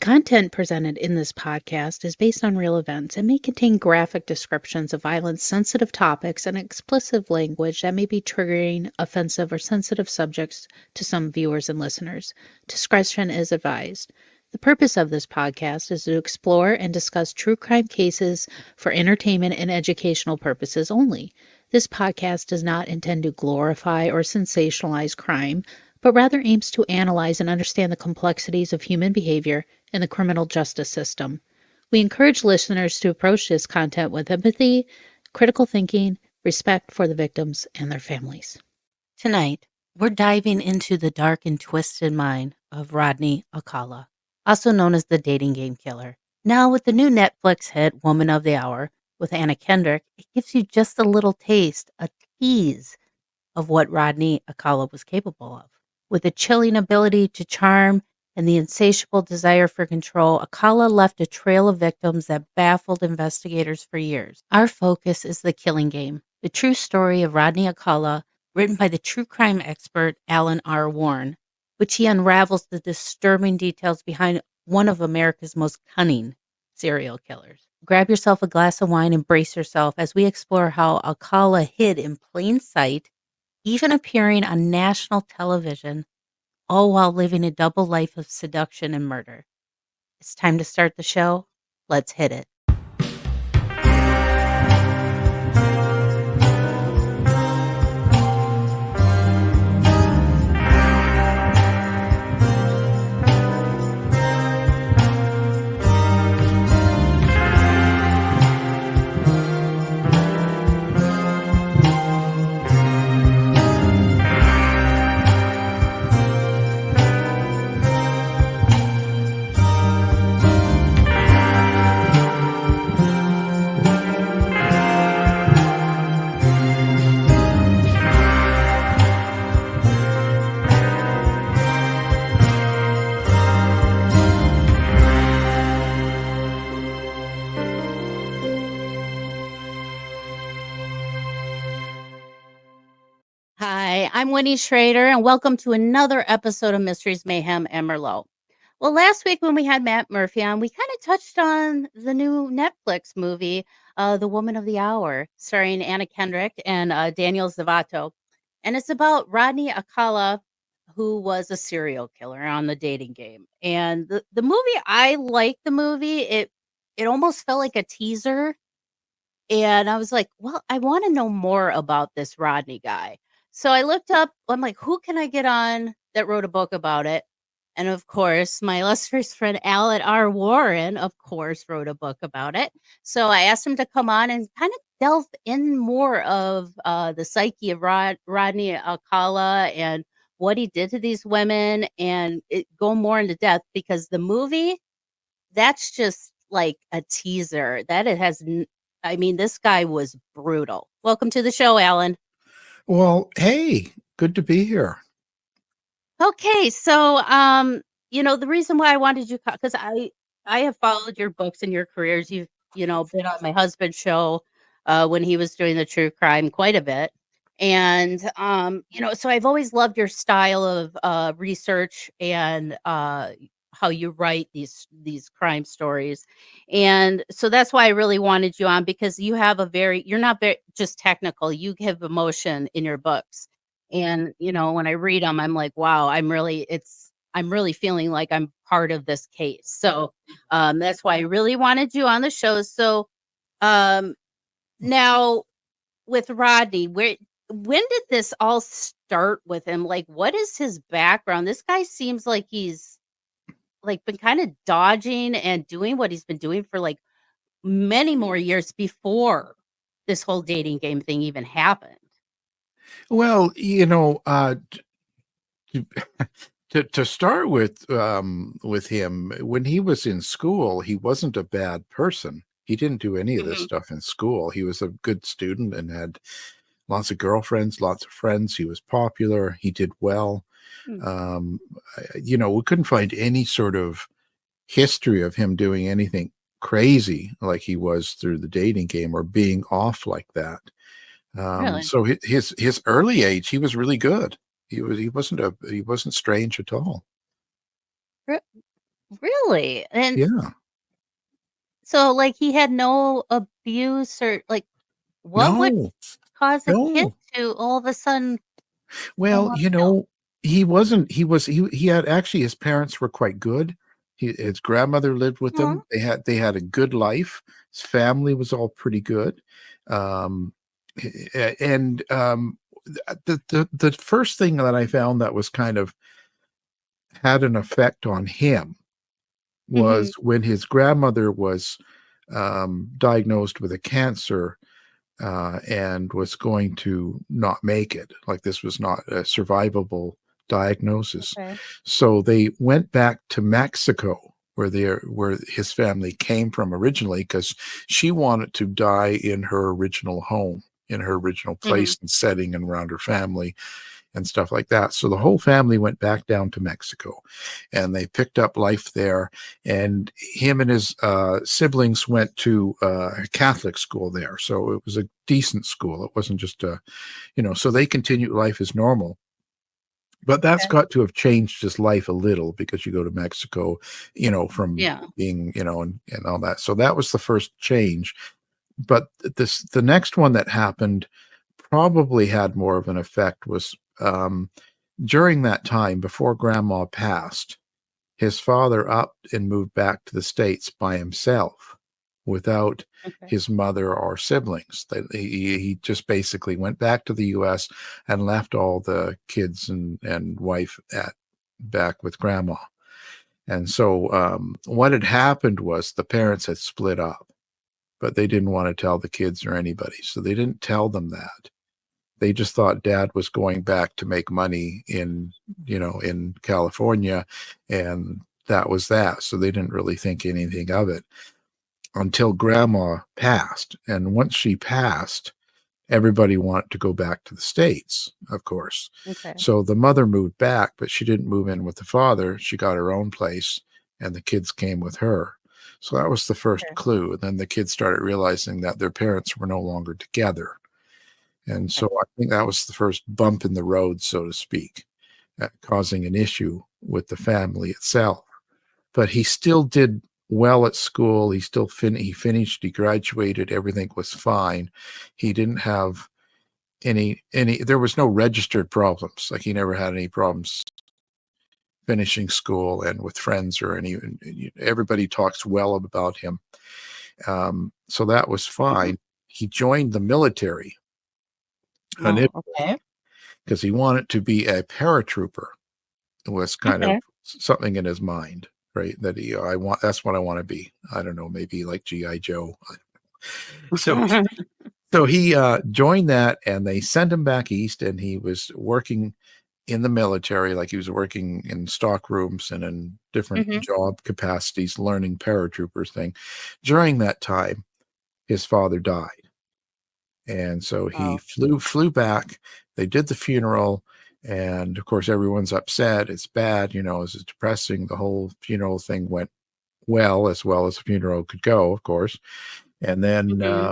content presented in this podcast is based on real events and may contain graphic descriptions of violence, sensitive topics, and explicit language that may be triggering, offensive, or sensitive subjects to some viewers and listeners. Discretion is advised. The purpose of this podcast is to explore and discuss true crime cases for entertainment and educational purposes only. This podcast does not intend to glorify or sensationalize crime, but rather aims to analyze and understand the complexities of human behavior in the criminal justice system. We encourage listeners to approach this content with empathy, critical thinking, respect for the victims and their families. Tonight, we're diving into the dark and twisted mind of Rodney Alcala, also known as the dating game killer. Now, with the new Netflix hit Woman of the Hour with Anna Kendrick, it gives you just a little taste, a tease of what Rodney Alcala was capable of. With a chilling ability to charm and the insatiable desire for control, Alcala left a trail of victims that baffled investigators for years. Our focus is The Killing Game, the true story of Rodney Alcala, written by the true crime expert Alan R. Warren, which he unravels the disturbing details behind one of America's most cunning serial killers. Grab yourself a glass of wine and brace yourself as we explore how Alcala hid in plain sight, even appearing on national television, all while living a double life of seduction and murder. It's time to start the show. Let's hit it. Hi, I'm Winnie Schrader, and welcome to another episode of Mysteries, Mayhem, and Merlot. Well, last week when we had Matt Murphy on, we kind of touched on the new Netflix movie, The Woman of the Hour, starring Anna Kendrick and Daniel Zavato. And it's about Rodney Alcala, who was a serial killer on the dating game. And the movie, I liked the movie. It almost felt like a teaser. And I was like, well, I want to know more about this Rodney guy. So I looked up, I'm like, who can I get on that wrote a book about it? And of course, my illustrious friend Alan R. Warren, of course, wrote a book about it. So I asked him to come on and kind of delve in more of the psyche of Rodney Alcala and what he did to these women and go more into depth, because the movie, that's just like a teaser. That it has, this guy was brutal. Welcome to the show, Alan. Well, hey, good to be here. Okay, so the reason why I wanted you, because I have followed your books and your careers. You've been on my husband's show when he was doing the true crime quite a bit, and so I've always loved your style of research and how you write these crime stories. And so that's why I really wanted you on, because you have you're not very just technical, you give emotion in your books. And when I read them, I'm like, wow, I'm really feeling like I'm part of this case. So that's why I really wanted you on the show. So now with Rodney, when did this all start with him? Like, what is his background? This guy seems like he's been kind of dodging and doing what he's been doing for like many more years before this whole dating game thing even happened. Well, to start with him, when he was in school, he wasn't a bad person. He didn't do any of this stuff in school. He was a good student and had lots of girlfriends, lots of friends. He was popular. He did well. We couldn't find any sort of history of him doing anything crazy like he was through the dating game or being off like that. Really? So his early age, he was really good. He wasn't strange at all. Really? And Yeah. so, like, he had no abuse or, like, what would No, cause a kid no. to all of a sudden go Well, on you pill? know, he wasn't, he had actually, his parents were quite good. His grandmother lived with Aw, them. They had a good life. His family was all pretty good. Um, and the first thing that I found that was kind of had an effect on him mhm, was when his grandmother was diagnosed with a cancer, and was going to not make it. Like, this was not a survivable diagnosis. okay, So they went back to Mexico, where his family came from originally, because she wanted to die in her original home, in her original mhm, place and setting, and around her family and stuff like that. So the whole family went back down to Mexico, and they picked up life there. And him and his siblings went to a Catholic school there. So it was a decent school. It wasn't just so they continued life as normal. But that's okay, got to have changed his life a little, because you go to Mexico, from yeah, being, and all that. So that was the first change. But the next one that happened probably had more of an effect was, during that time before grandma passed, his father upped and moved back to the States by himself without okay, his mother or siblings. He just basically went back to the US and left all the kids and wife back with grandma. And so, what had happened was the parents had split up, but they didn't want to tell the kids or anybody. So they didn't tell them that. They just thought dad was going back to make money in California, and that was that. So they didn't really think anything of it until grandma passed. And once she passed, everybody wanted to go back to the States, of course. okay, So the mother moved back, but she didn't move in with the father. She got her own place, and the kids came with her. So that was the first okay, clue. And then the kids started realizing that their parents were no longer together. And so okay, I think that was the first bump in the road, so to speak, causing an issue with the family itself. But he still did well at school. He finished, he graduated, everything was fine. He didn't have any there was no registered problems. Like, he never had any problems finishing school and with friends or any. Everybody talks well about him. So that was mhm. fine. He joined the military Oh, okay, because he wanted to be a paratrooper. It was kind of okay. something in his mind, right? That that's what I want to be. I don't know, maybe like GI Joe. So so he joined that, and they sent him back east, and he was working in the military, like he was working in stock rooms and in different Mhm, job capacities, learning paratroopers thing. During that time, his father died, and so he oh, flew back. They did the funeral, and of course everyone's upset. It's bad, it's depressing. The whole funeral thing went well as a funeral could go, of course. And then, mhm.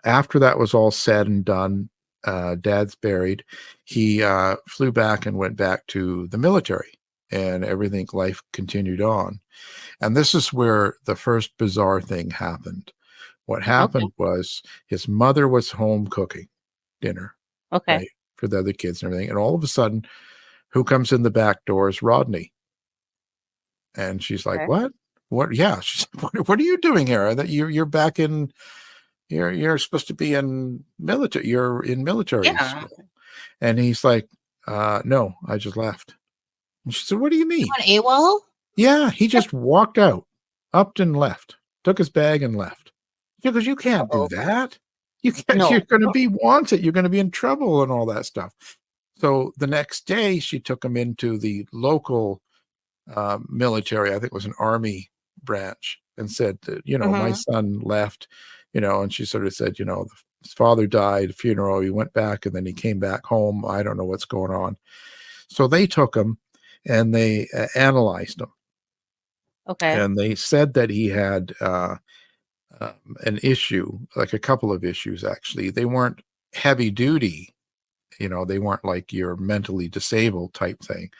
after that was all said and done, dad's buried. He flew back and went back to the military, and everything, life continued on. And this is where the first bizarre thing happened. What Okay, happened was, his mother was home cooking dinner, okay, right, for the other kids and everything. And all of a sudden, who comes in the back door is Rodney. And she's like, okay. "What? What? Yeah." She's like, "What are you doing here? That you're back in you're supposed to be in military. You're in military Yeah. school." And he's like, no, I just left." And she said, "What do you He mean?" went AWOL? "Yeah, he just walked out, upped and left, took his bag and left." She goes, "You can't do Uh-oh. that. You can't, you're No. going to be wanted. You're going to be in trouble and all that stuff." So the next day, she took him into the local military. I think it was an army branch, and said that, "My Mhm. son left," and she sort of said, "His father died, funeral, he went back, and then he came back home. I don't know what's going on." So they took him, and they analyzed him, Okay. and they said that he had an issue, like a couple of issues, actually. They weren't heavy duty You know, they weren't like you're mentally disabled type thing.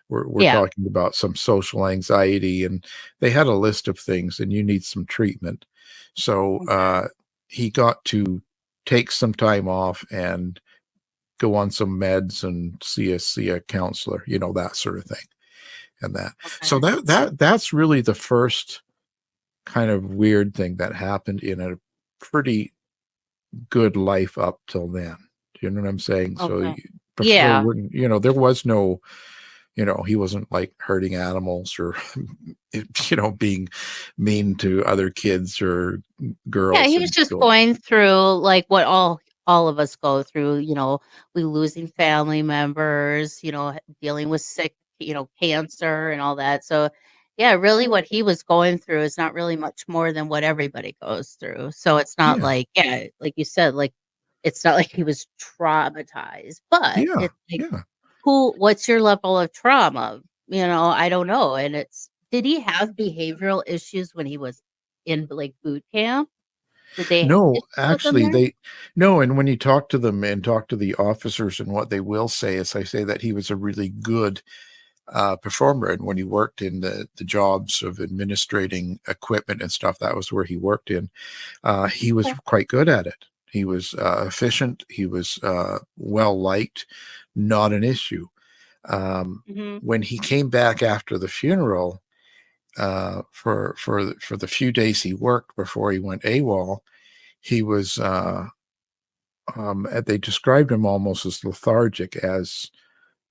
We're Yeah. talking about some social anxiety, and they had a list of things, and you need some treatment. So Okay. he got to take some time off and go on some meds and see a counselor, you know, that sort of thing. And that, so Okay. that's really the first kind of weird thing that happened in a pretty good life up till then. Do you know what I'm saying? So Okay. before, Yeah. you know, there was no, you know, he wasn't like hurting animals or, you know, being mean to other kids or Yeah, girls he was and just going, going through like what all of us go through, we losing family members, dealing with sick, cancer and all that. So, yeah, really what he was going through is not really much more than what everybody goes through. So it's not yeah, like, yeah, like you said, like it's not like he was traumatized, but yeah, it's like yeah. what's your level of trauma? I don't know. And did he have behavioral issues when he was in like boot camp? Did they have No, issues with them actually, there? no. And when you talk to them and talk to the officers, and what they will say is, I say that he was a really good performer. And when he worked in the jobs of administrating equipment and stuff, that was where he worked in. He was Okay. quite good at it. He was efficient. He was well liked, not an issue. Mhm. When he came back after the funeral, for the few days he worked before he went AWOL, he was they described him almost as lethargic, as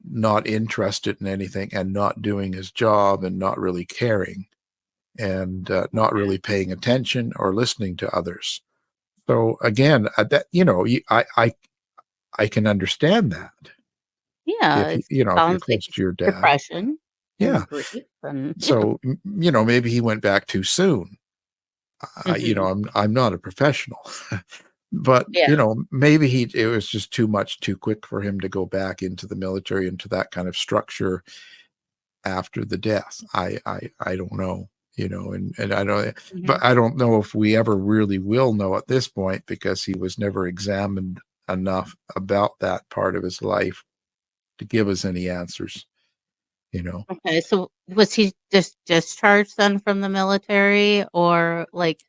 not interested in anything and not doing his job and not really caring, and not Okay. really paying attention or listening to others. So again, that, you know, I can understand that Yeah, if it you know, if you're sounds like close to your dad. depression Yeah. and grief and So you know, maybe he went back too soon. You know, Mhm. I'm not a professional, but you Yeah. know, maybe it was just too much too quick for him to go back into the military, into that kind of structure after the death. I don't know, you know, and I don't, but Mhm. I don't know if we ever really will know at this point, because he was never examined enough about that part of his life to give us any answers, you know. Okay, so was he just discharged then from the military or like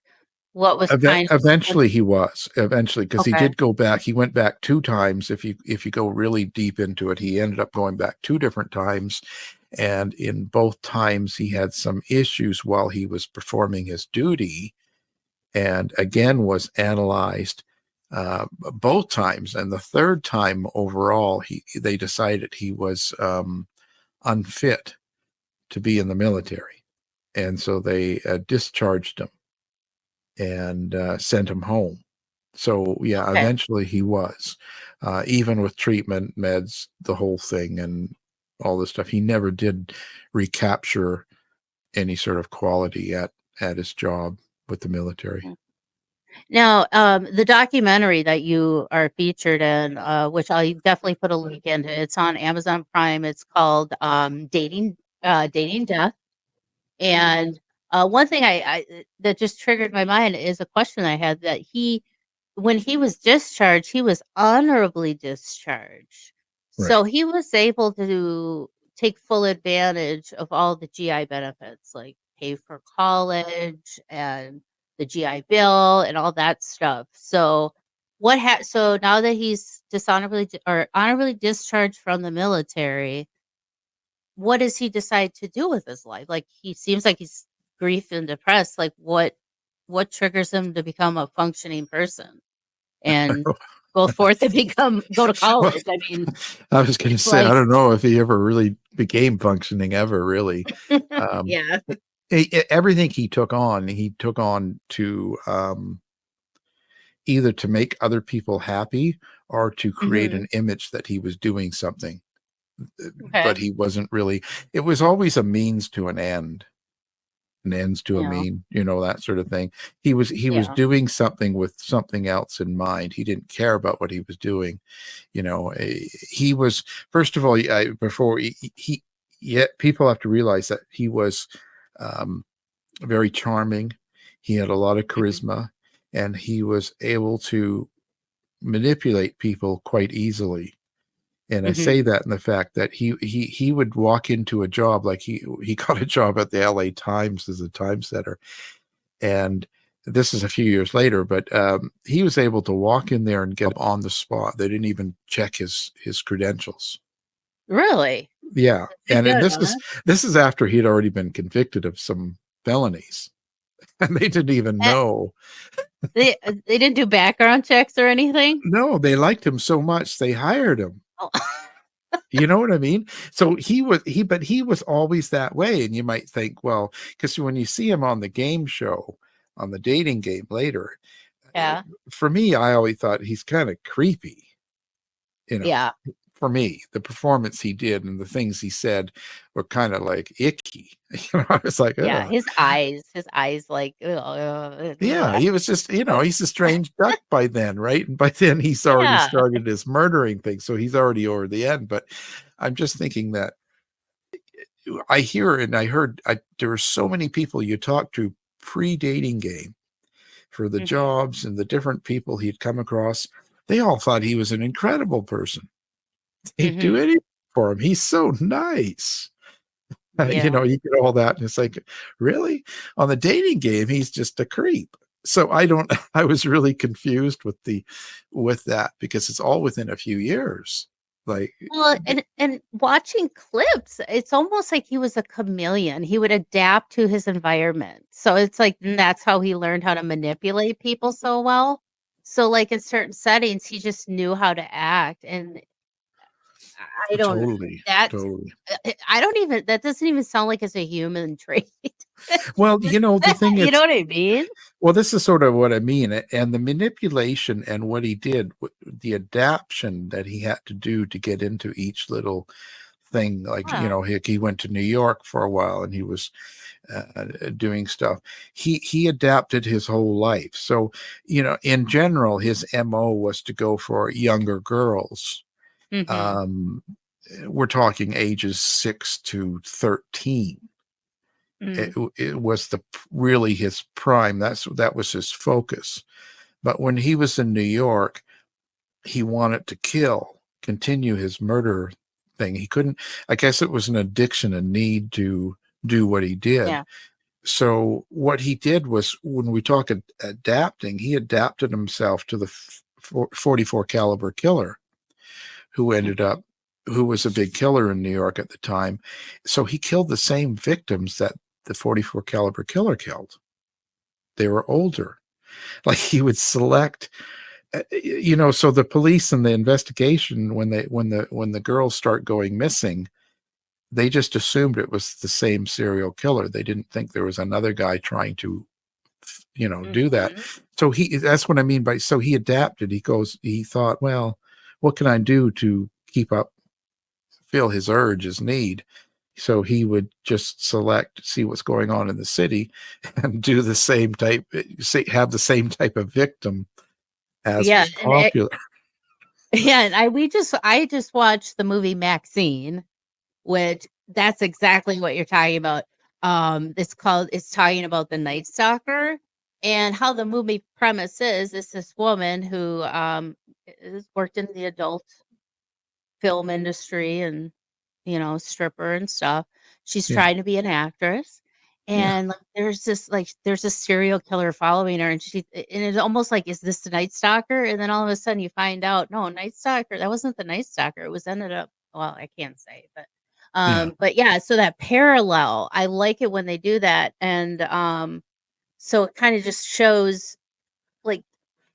what was kind of what Eventually he was, eventually, because he okay. did go back. He went back two times. If you go really deep into it, he ended up going back two different times, and in both times he had some issues while he was performing his duty, and again was analyzed both times. And the third time overall, they decided he was unfit to be in the military, and so they discharged him and sent him home. So yeah, Okay. eventually he was, even with treatment, meds, the whole thing, and all this stuff. He never did recapture any sort of quality at his job with the military. Now, the documentary that you are featured in, which I'll definitely put a link into, it's on Amazon Prime. It's called Dating Death. And one thing that just triggered my mind is a question I had that when he was discharged, he was honorably discharged. Right. So he was able to take full advantage of all the GI benefits, like pay for college and the GI Bill and all that stuff. So so now that he's or honorably discharged from the military, what does he decide to do with his life? Like, he seems like he's grief and depressed. Like, what triggers him to become a functioning person and go forth and go to Well, college? I mean, I was going to say, I like, don't know if he ever really became functioning ever, really. Um, yeah. Everything he took on to either to make other people happy or to create Hmm. an image that he was doing something, but Okay. he wasn't really. It was always a means to an ends to a Yeah. mean, you know, that sort of thing. He was Yeah. doing something with something else in mind. He didn't care about what he was doing, you know. He was, first of all, before yet people have to realize that he was um, very charming. He had a lot of Hmm. charisma, and he was able to manipulate people quite easily. And I Hmm. say that in the fact that he would walk into a job, like he got a job at the LA Times as a typesetter. And this is a few years later, but he was able to walk in there and get on the spot. They didn't even check his credentials. Really? Yeah. Pretty And good, huh? this is after he'd already been convicted of some felonies. And they didn't even Eh, know. they didn't do background checks or anything? No, they liked him so much they hired him. Oh. You know what I mean? So but he was always that way. And you might think, well, because when you see him on the game show, on the dating game later, Yeah. for me, I always thought he's kind of creepy. You know, Yeah. for me, the performance he did and the things he said were kind of like icky. You know, I was like, Yeah. ugh. His eyes like, ugh, Yeah, ugh. he was just, he's a strange duck by then, right? And by then he's already Yeah. started his murdering thing. So he's already over the end. But I'm just thinking that I hear and I heard there were so many people you talk to pre-dating game for the Hmm. jobs and the different people he'd come across. They all thought he was an incredible person. He'd do Hmm. anything for him. He's so nice. Yeah. You get all that, and it's like, really? On the dating game, he's just a creep. So I don't. I was really confused with that because it's all within a few years. Like, Well, and watching clips, it's almost like he was a chameleon. He would adapt to his environment. So it's like that's how he learned how to manipulate people so well. So like in certain settings, he just knew how to act. And I don't totally, that totally. I don't even that doesn't even sound like it's a human trait. Well, the thing You is, know what I mean? well, this is sort of what I mean, and the manipulation and what he did, the adaptation that he had to do to get into each little thing. Like, Yeah. he went to New York for a while and he was doing stuff. He adapted his whole life. So, in general, his MO was to go for younger girls. Hmm. Um, we're talking ages 6 to 13. it, Mm. it was really his prime. That was his focus. But when he was in New York, he wanted to continue his murder thing. He couldn't. I guess it was an addiction, a need to do what he did. Yeah. So what he did was, when we talk adapting, he adapted himself to the 44 caliber killer who was a big killer in New York at the time. So he killed the same victims that the 44 caliber killer killed. They were older. Like, he would select, so the police and the investigation, when the girls start going missing, they just assumed it was the same serial killer. They didn't think there was another guy trying to do that. Hmm. So that's what I mean by, so he adapted. He thought, well, what can I do to feel his urge, his need? So he would just see what's going on in the city and do the same type, have the same type of victim as Yeah. was popular. Yeah, and I just watched the movie Maxine, which that's exactly what you're talking about. It's talking about the Night Stalker, and how the movie premise is this woman who has worked in the adult film industry and stripper and stuff. She's Yeah. trying to be an actress. Yeah. And like, there's a serial killer following her, and it's almost like, is this the Night Stalker? And then all of a sudden you find out, no, Night Stalker, that wasn't the Night Stalker. It was ended up, well, I can't say, Yeah. but yeah, so that parallel, I like it when they do that. And so it kind of just shows like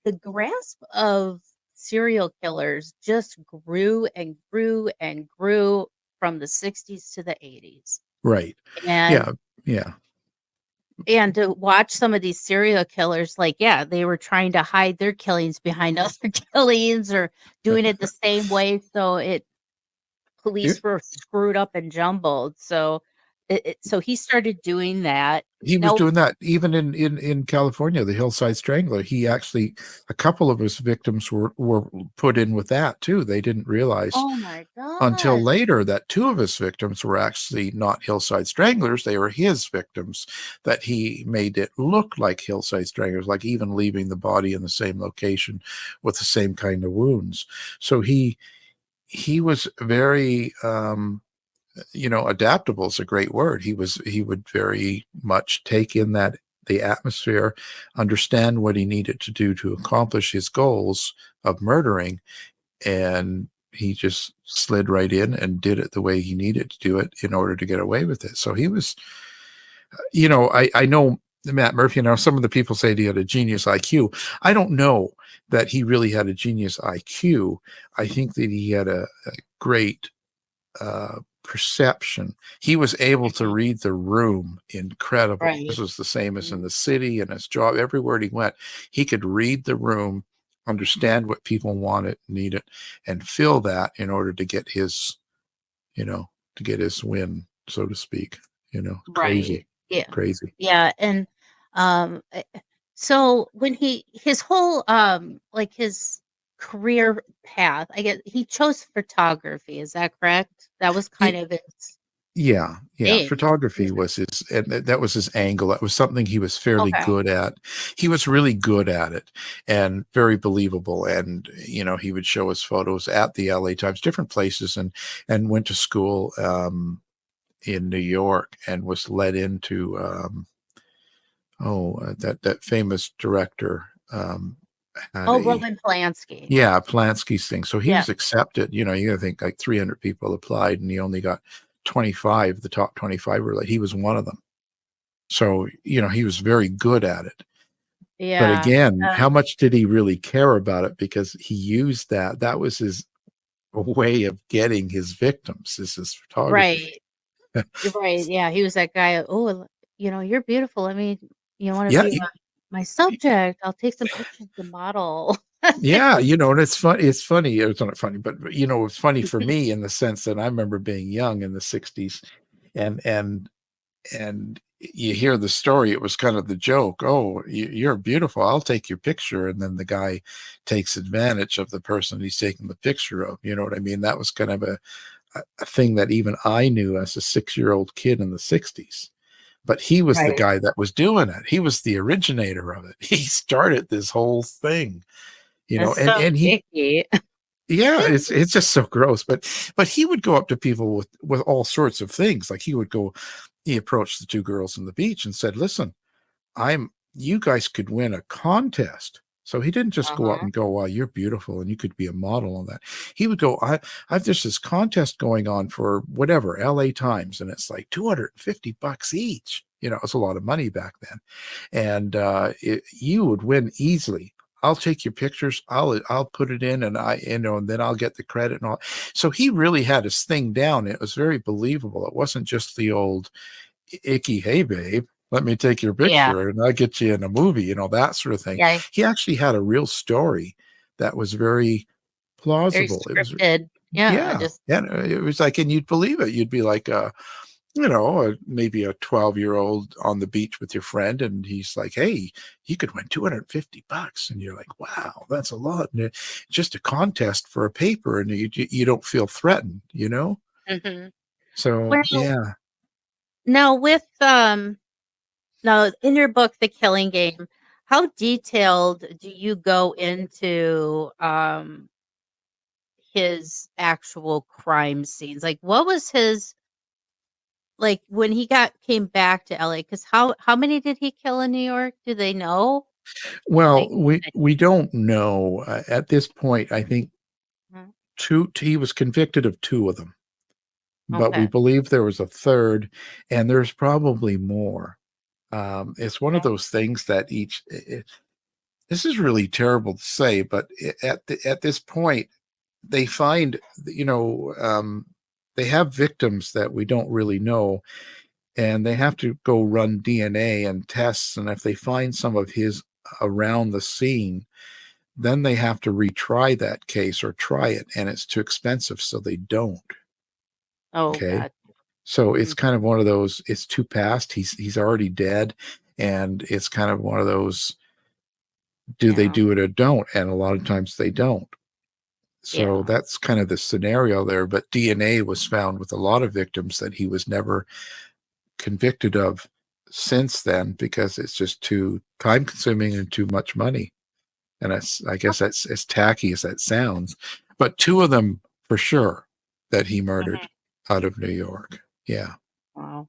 the grasp of serial killers just grew and grew and grew from the 60s to the 80s. Right. And Yeah. Yeah. to watch some of these serial killers, like, yeah, they were trying to hide their killings behind other killings or doing it the same way. So police were screwed up and jumbled. So so he started doing that. He was Now, doing that even in California, the Hillside Strangler. He actually, a couple of his victims were put in with that too. They didn't realize oh my until God. later that two of his victims were actually not Hillside Stranglers. They were his victims, that he made it look like Hillside Stranglers, like even leaving the body in the same location with the same kind of wounds. So he was very, adaptable is a great word. He would very much take in the atmosphere, understand what he needed to do to accomplish his goals of murdering, and he just slid right in and did it the way he needed to do it in order to get away with it. So he was, I know Matt Murphy, some of the people say he had a genius IQ. I don't know that he really had a genius IQ. I think that he had a great perception. He was able to read the room incredible. Right. This was the same as in the city and his job. Everywhere he went, he could read the room, understand what people wanted, needed, and fill that in order to get his, win, so to speak. Crazy, Yeah. crazy. Yeah. And so when his whole like his career path, I guess he chose photography, is that correct? That was kind of his Yeah. thing. Photography was and that was his angle. That was something he was fairly Okay. good at. He was really good at it and very believable. And, he would show his photos at the LA Times, different places, and went to school in New York and was led into, that famous director, had Roman Polanski. yeah, Polanski's thing. So he Yeah. was accepted. You gotta think like 300 people applied, and he only got 25. The top 25 were like, he was one of them. So he was very good at it. Yeah. But again, how much did he really care about it? Because he used that. That was his way of getting his victims. Is his photography. Right. Right. Yeah. He was that guy. Oh, you're beautiful. I mean, you want to Yeah, be my subject? I'll take some pictures of the model. yeah, and it's fun. It's funny. It's not funny, but it's funny for me in the sense that I remember being young in the '60s, and you hear the story. It was kind of the joke. Oh, you're beautiful. I'll take your picture, and then the guy takes advantage of the person he's taking the picture of. You know what I mean? That was kind of a thing that even I knew as a 6-year-old kid in the '60s. But he was the Right. guy that was doing it. He was the originator of it. He started this whole thing. That's so And he, icky. yeah, it's just so gross. But he would go up to people with all sorts of things. Like he approached the two girls on the beach and said, "Listen, you guys could win a contest." So he didn't just go out and go, "Wow, you're beautiful and you could be a model on that." He would go, I've there's this contest going on for whatever, LA Times, and it's like $250 each. It's a lot of money back then. And you would win easily. I'll take your pictures. I'll put it in, and and then I'll get the credit and all. So he really had his thing down. It was very believable. It wasn't just the old icky, "Hey babe, let me take your Yeah. picture and I'll get you in a movie," that sort of thing. Yeah. He actually had a real story that was very Very plausible. It was, scripted. Yeah. yeah, yeah. It was like, and you'd believe it. You'd be like, maybe a 12-year-old on the beach with your friend, and he's like, "Hey, you could win $250," and you're like, "Wow, that's a lot." And it's just a contest for a paper, and you don't feel threatened, Mm-hmm. So Well, yeah. now with now in your book, The Killing Game, how detailed do you go into his actual crime scenes? Like, what was his like when he came back to LA? Because how many did he kill in New York? Do they know? Well, Like, we don't know at this point. I think Mhm. he was convicted of 2 of them, but we Okay. believe there was a third, and there's probably more. It's one of Okay. those things that this is really terrible to say, but at this point, they find, they have victims that we don't really know, and they have to go run DNA and tests. And if they find some of his around the scene, then they have to retry that case or try it, and it's too expensive, so they don't. Oh Okay. God. So it's Mhm. kind of one of those, it's too past. He's already dead. And it's kind of one of those, do they Yeah. do it or don't? And a lot of times they don't. So Yeah. that's kind of the scenario there. But DNA was found with a lot of victims that he was never convicted of since then, because it's just too time consuming and too much money. And I guess that's as tacky as that sounds. But 2 of them for sure that he murdered out of New York. Yeah. Wow.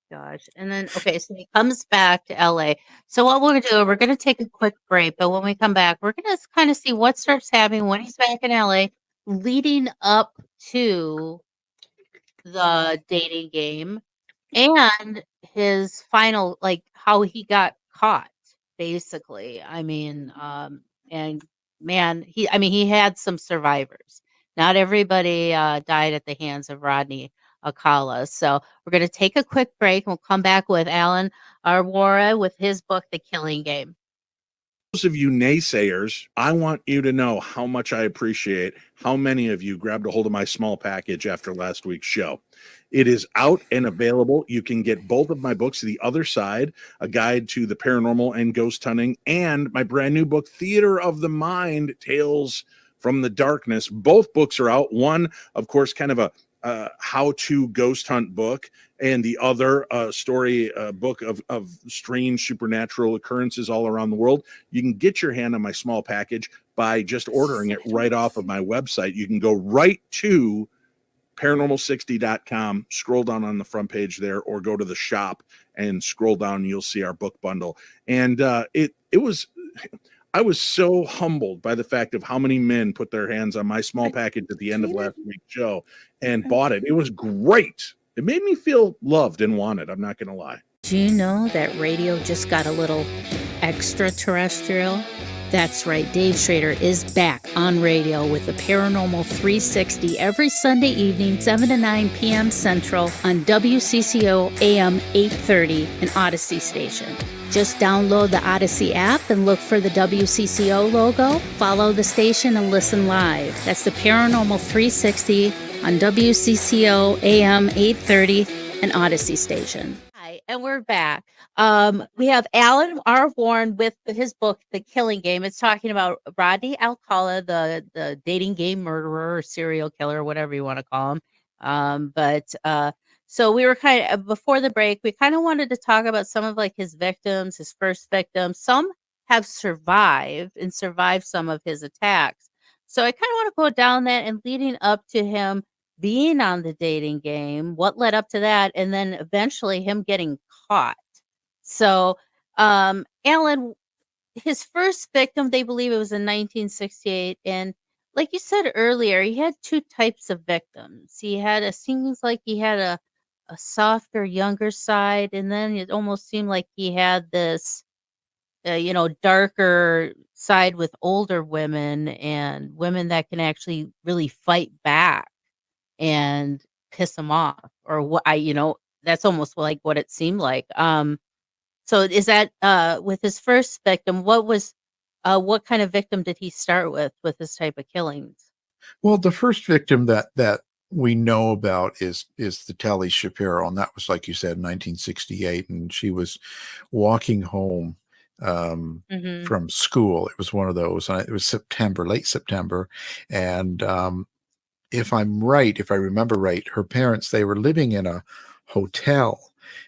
Gosh. And then, okay, so he comes back to LA. So what we're going to do, we're going to take a quick break, but when we come back, we're going to kind of see what starts happening when he's back in LA, leading up to the dating game and his final, like how he got caught, basically. I mean, and man, he had some survivors. Not everybody died at the hands of Rodney Alcala. So we're going to take a quick break. We'll come back with Alan Arwara with his book, The Killing Game. Those of you naysayers, I want you to know how much I appreciate how many of you grabbed a hold of my small package after last week's show. It is out and available. You can get both of my books, The Other Side, A Guide to the Paranormal and Ghost Hunting, and my brand new book, Theater of the Mind, Tales from the Darkness. Both books are out. One, of course, kind of a how-to ghost hunt book, and the other story book of strange supernatural occurrences all around the world. You can get your hand on my small package by just ordering it right off of my website. You can go right to paranormal60.com, scroll down on the front page there, or go to the shop and scroll down and you'll see our book bundle. And I was so humbled by the fact of how many men put their hands on my small package at the end of last week's show and bought it. It was great. It made me feel loved and wanted. I'm not going to lie. Do you know that radio just got a little extraterrestrial? That's right, Dave Schrader is back on radio with the Paranormal 360 every Sunday evening, 7 to 9 p.m. Central on WCCO AM 830, an Odyssey station. Just download the Odyssey app and look for the WCCO logo, follow the station, and listen live. That's the Paranormal 360 on WCCO AM 830, an Odyssey station. Hi, and we're back. We have Alan R. Warren with his book, The Killing Game. It's talking about Rodney Alcala, the dating game murderer or serial killer, whatever you want to call him. So we were kind of, before the break, we kind of wanted to talk about some of like his victims, his first victims. Some have survived some of his attacks. So I kind of want to go down that and leading up to him being on the dating game, what led up to that, and then eventually him getting caught. So, Alan, his first victim, they believe it was in 1968. And like you said earlier, he had two types of victims. It seems like he had a softer, younger side. And then it almost seemed like he had this, darker side with older women and women that can actually really fight back and piss him off, or that's almost like what it seemed like. So is that with his first victim, what kind of victim did he start with this type of killings? Well, the first victim that we know about is the Tally Shapiro, and that was, like you said, 1968, and she was walking home from school. It was one of those, and it was late September, and if I remember right, her parents, they were living in a hotel.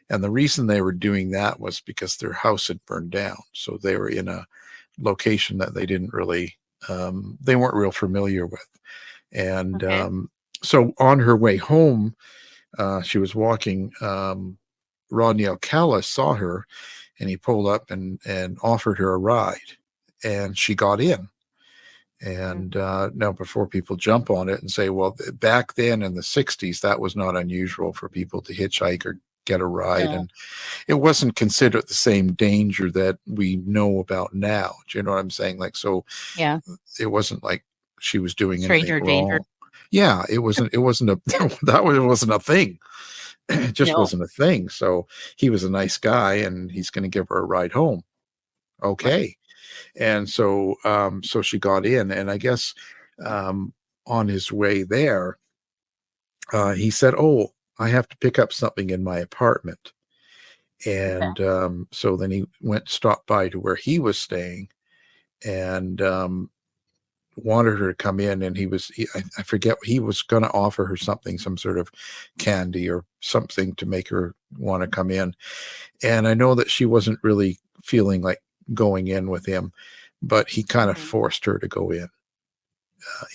And the reason they were doing that was because their house had burned down. So they were in a location that they didn't really, they weren't real familiar with. And so on her way home, she was walking. Rodney Alcala saw her, and he pulled up and offered her a ride. And she got in. And now, before people jump on it and say, well, back then in the 60s, that was not unusual for people to hitchhike or get a ride. No. And it wasn't considered the same danger that we know about now. Do you know what I'm saying? Like, so yeah, it wasn't like she was doing stranger anything wrong. Danger. Yeah, it wasn't a thing. It just wasn't a thing. So he was a nice guy, and he's going to give her a ride home. Okay. Right. And so she got in, and I guess on his way there, he said, "Oh, I have to pick up something in my apartment." And so then he stopped by to where he was staying, and wanted her to come in. And I forget, he was going to offer her something, some sort of candy or something to make her want to come in. And I know that she wasn't really feeling like going in with him, but he kind of forced her to go in.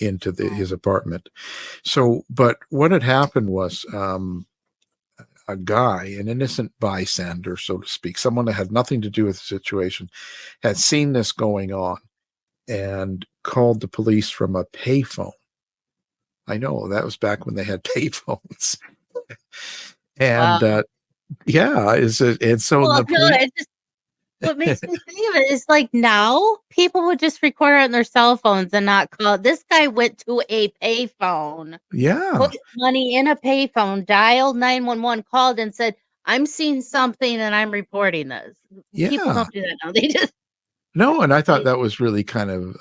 into his apartment. So, but what had happened was a guy, an innocent bystander, so to speak, someone that had nothing to do with the situation, had seen this going on and called the police from a payphone. I know that was back when they had payphones. And Wow. and so Well, the no, police. it just what makes me think of it is like now people would just record it on their cell phones and not call. This guy went to a payphone, Yeah, put money in a payphone, dialed 911, called and said, "I'm seeing something and I'm reporting this." People yeah. don't do that now. They just No, and I thought that was really kind of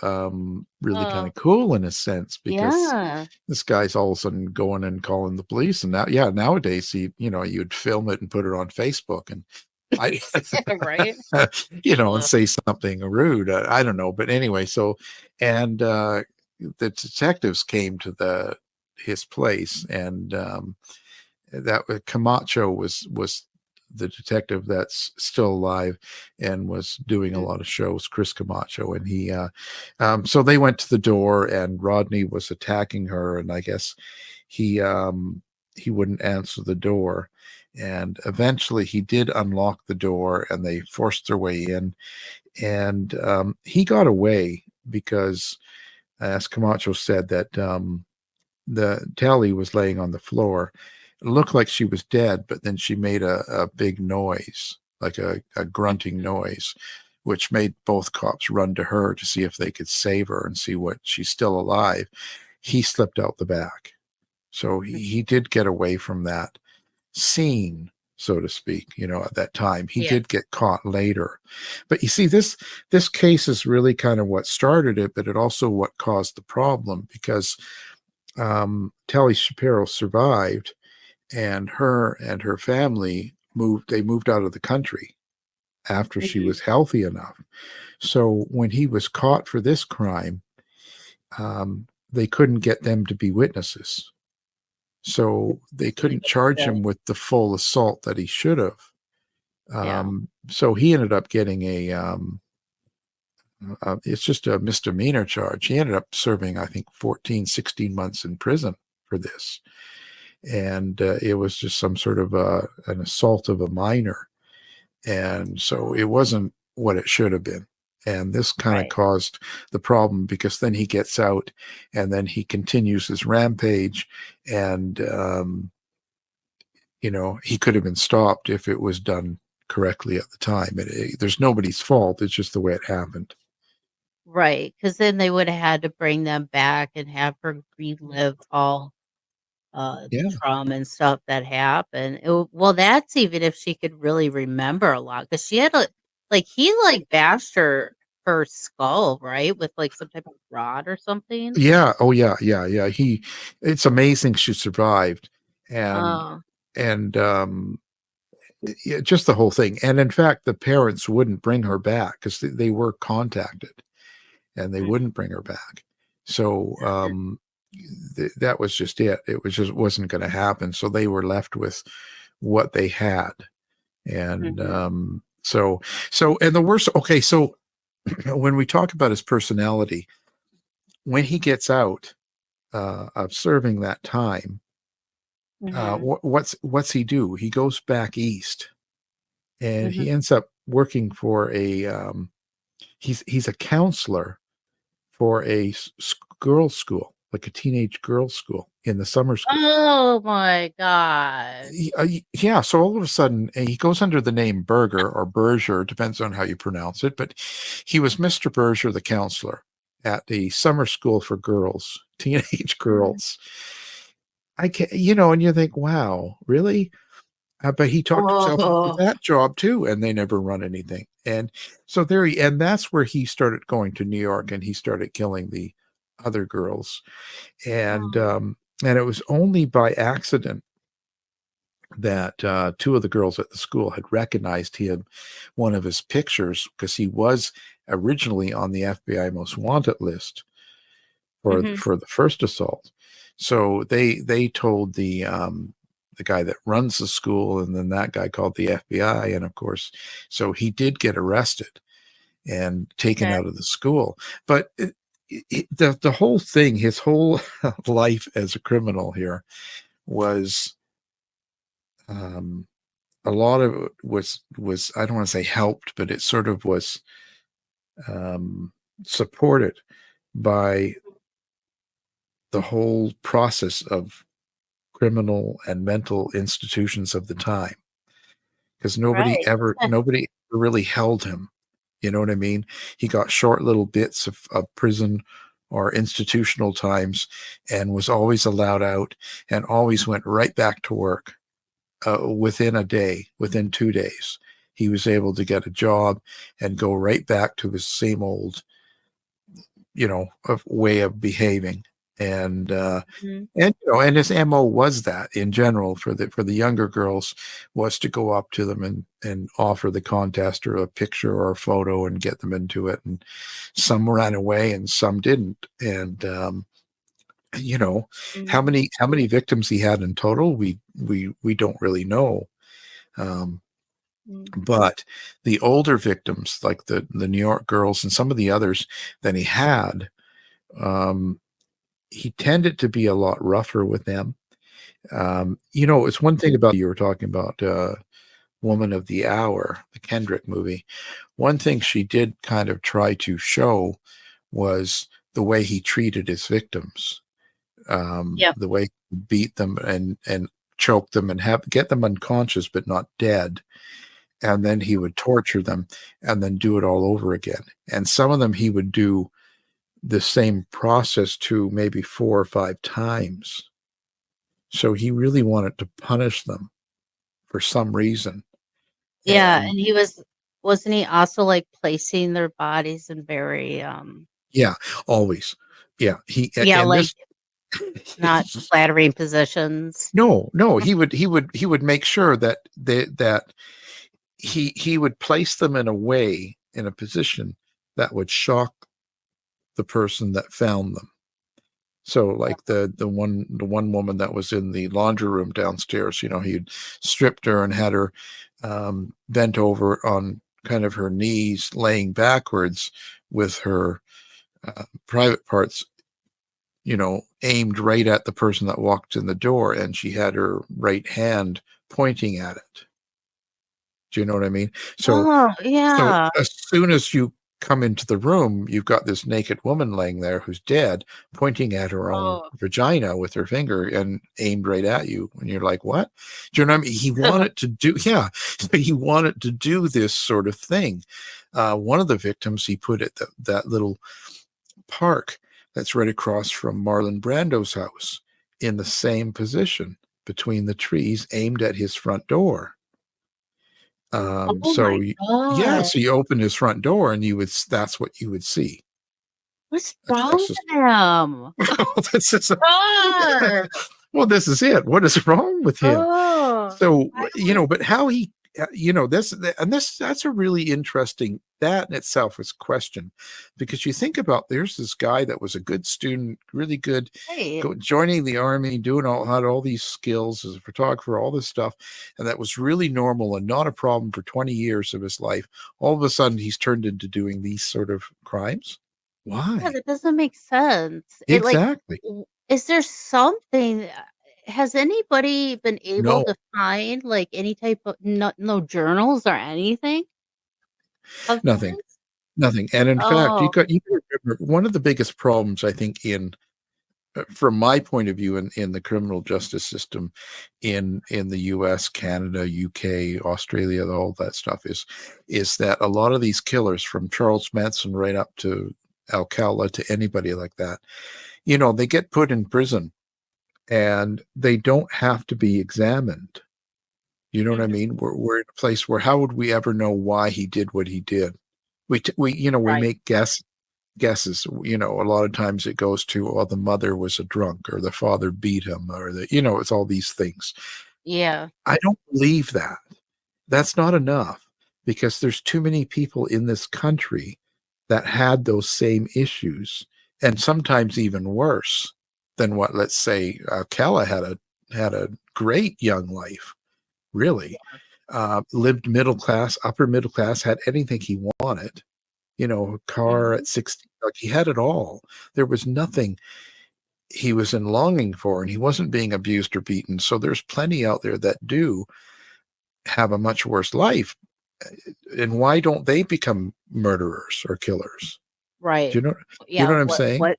cool in a sense, because yeah. this guy's all of a sudden going and calling the police, and nowadays you'd film it and put it on Facebook, and I Right? and say something rude. I don't know, but anyway, so and the detectives came to his place, and that Camacho was the detective that's still alive and was doing a lot of shows, Chris Camacho, and he so they went to the door, and Rodney was attacking her, and I guess he wouldn't answer the door, and eventually he did unlock the door, and they forced their way in, and he got away because, as Camacho said, that the Tally was laying on the floor. It looked like she was dead, but then she made a big noise, like a grunting noise, which made both cops run to her to see if they could save her and see what she's still alive. He slipped out the back. So he did get away from that scene, so to speak, at that time. He did get caught later. But you see, this case is really kind of what started it, but it also what caused the problem, because Tally Shapiro survived, and her family moved out of the country after she was healthy enough. So when he was caught for this crime, they couldn't get them to be witnesses. So they couldn't charge him with the full assault that he should have. So he ended up getting it's just a misdemeanor charge. He ended up serving, I think, 16 months in prison for this. And it was just some sort of an assault of a minor. And so it wasn't what it should have been. And this kind of caused the problem, because then he gets out and then he continues his rampage, and, he could have been stopped if it was done correctly at the time. There's nobody's fault. It's just the way it happened. Right, because then they would have had to bring them back and have her relive all the trauma and stuff that happened. Well, that's even if she could really remember a lot, because she had he bashed her skull, right, with like some type of rod or something. Yeah. Oh yeah. Yeah. Yeah. It's amazing she survived. And just the whole thing. And in fact, the parents wouldn't bring her back, because they were contacted, and they wouldn't bring her back. So that was just it. It wasn't going to happen. So they were left with what they had. And and the worst. Okay, so when we talk about his personality, when he gets out of serving that time, what's he do? He goes back east, and he ends up working for he's a counselor for a girls' school, like a teenage girls' school in the summer school. Oh my God. Yeah. So all of a sudden, he goes under the name Berger or Berger, depends on how you pronounce it. But he was Mr. Berger, the counselor at the summer school for girls, teenage girls. I can't, and you think, wow, really? But he talked himself into that job too, and they never run anything. And so and that's where he started going to New York, and he started killing the other girls. And it was only by accident that two of the girls at the school had recognized him, one of his pictures, because he was originally on the FBI most wanted list for the first assault. So they told the guy that runs the school, and then that guy called the FBI, and of course, so he did get arrested and taken out of the school. But the whole thing, his whole life as a criminal here was, a lot of it was I don't want to say helped, but it sort of was supported by the whole process of criminal and mental institutions of the time, because nobody Right. ever really held him. You know what I mean? He got short little bits of prison or institutional times and was always allowed out and always went right back to work. Within a day, within 2 days, he was able to get a job and go right back to his same old, way of behaving. And and his MO was that in general for the younger girls was to go up to them and offer the contest or a picture or a photo and get them into it. And some ran away and some didn't. And how many victims he had in total, we don't really know. But the older victims, like the New York girls and some of the others that he had, he tended to be a lot rougher with them. It's one thing about, you were talking about Woman of the Hour, the Kendrick movie. One thing she did kind of try to show was the way he treated his victims. The way he beat them and choke them and get them unconscious but not dead. And then he would torture them and then do it all over again. And some of them he would do the same process to maybe 4 or 5 times. So he really wanted to punish them for some reason. Yeah, and he wasn't he also like placing their bodies in very yeah, always. Yeah, like not flattering positions. No, he would make sure that he would place them in a position that would shock the person that found them. So like the one woman that was in the laundry room downstairs, he'd stripped her and had her bent over on kind of her knees, laying backwards with her private parts, aimed right at the person that walked in the door, and she had her right hand pointing at it. Do you know what I mean? So as soon as you come into the room, you've got this naked woman laying there who's dead, pointing at her own vagina with her finger and aimed right at you. And you're like, what? Do you know what I mean? He wanted to do, he wanted to do this sort of thing. One of the victims he put at that little park that's right across from Marlon Brando's house in the same position between the trees, aimed at his front door. So you open his front door and that's what you would see. What's wrong with him? Well, this is it. What is wrong with him? So, but how he, that's a really interesting, that in itself is question, because you think about, there's this guy that was a good student, really good, joining the army, had all these skills as a photographer, all this stuff, and that was really normal and not a problem for 20 years of his life. All of a sudden, he's turned into doing these sort of crimes. Why? Yeah, that doesn't make sense. Exactly. Is there something? Has anybody been able to find like any type of no journals or anything? Nothing. And in fact, you remember one of the biggest problems, I think, from my point of view, in the criminal justice system in the US, Canada, UK, Australia, all that stuff is that a lot of these killers, from Charles Manson right up to Alcala to anybody like that, they get put in prison and they don't have to be examined. You know what I mean? We're in a place where how would we ever know why he did what he did? We make guesses. A lot of times it goes to, the mother was a drunk, or the father beat him, or it's all these things. Yeah. I don't believe that. That's not enough, because there's too many people in this country that had those same issues, and sometimes even worse than what, let's say, Alcala had a great young life, really. Lived middle class, upper middle class, had anything he wanted, a car at 16 like he had it all. There was nothing he was in longing for, and he wasn't being abused or beaten. So there's plenty out there that do have a much worse life. And why don't they become murderers or killers? Right. Do you know? You Yeah. know what I'm saying?